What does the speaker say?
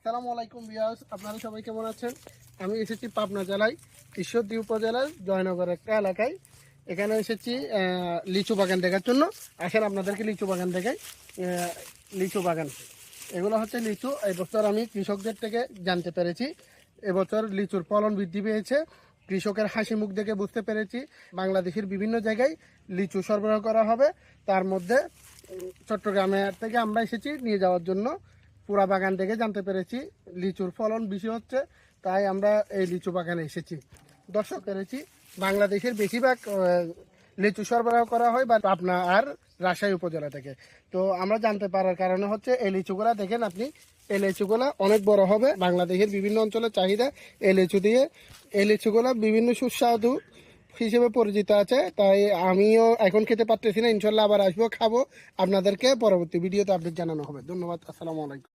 আসসালামু আলাইকুম ভিউয়ার্স, আপনারা সবাই কেমন আছেন? আমি এসেছি পাবনা জেলায় ঈশ্বরদী উপজেলার জয়নগর একটা এলাকায়। এখানে এসেছি লিচু বাগান দেখার জন্য। আসেন আপনাদেরকে লিচু বাগান দেখাই। লিচু বাগান, এগুলো হচ্ছে লিচু। এবছর আমি কৃষকদের থেকে জানতে পেরেছি এবছর লিচুর ফলন বৃদ্ধি পেয়েছে। কৃষকের হাসি মুখ দেখে বুঝতে পেরেছি বাংলাদেশের বিভিন্ন জায়গায় লিচু সরবরাহ করা হবে। তার মধ্যে চট্টগ্রামের থেকে আমরা এসেছি নিয়ে যাওয়ার জন্য। পুরা বাগান থেকে জানতে পেরেছি লিচুর ফলন বেশি হচ্ছে, তাই আমরা এই লিচু বাগানে এসেছি। দর্শক পেরেছি বাংলাদেশের বেশিরভাগ লিচু সরবরাহ করা হয় বা পাবনা আর রাজশাহী উপজেলা থেকে। তো আমরা জানতে পারার কারণে হচ্ছে এই লিচুগুলা দেখেন আপনি, এই লিচুগুলা অনেক বড় হবে। বাংলাদেশের বিভিন্ন অঞ্চলের চাহিদা এই লিচু দিয়ে। এই লিচুগুলা বিভিন্ন সুস্বাদু হিসেবে পরিচিত আছে, তাই আমিও এখন খেতে পারতেছি না। ইনশাল্লাহ আবার আসবো, খাবো। আপনাদেরকে পরবর্তী ভিডিওতে আপডেট জানানো হবে। ধন্যবাদ। আসসালামু আলাইকুম।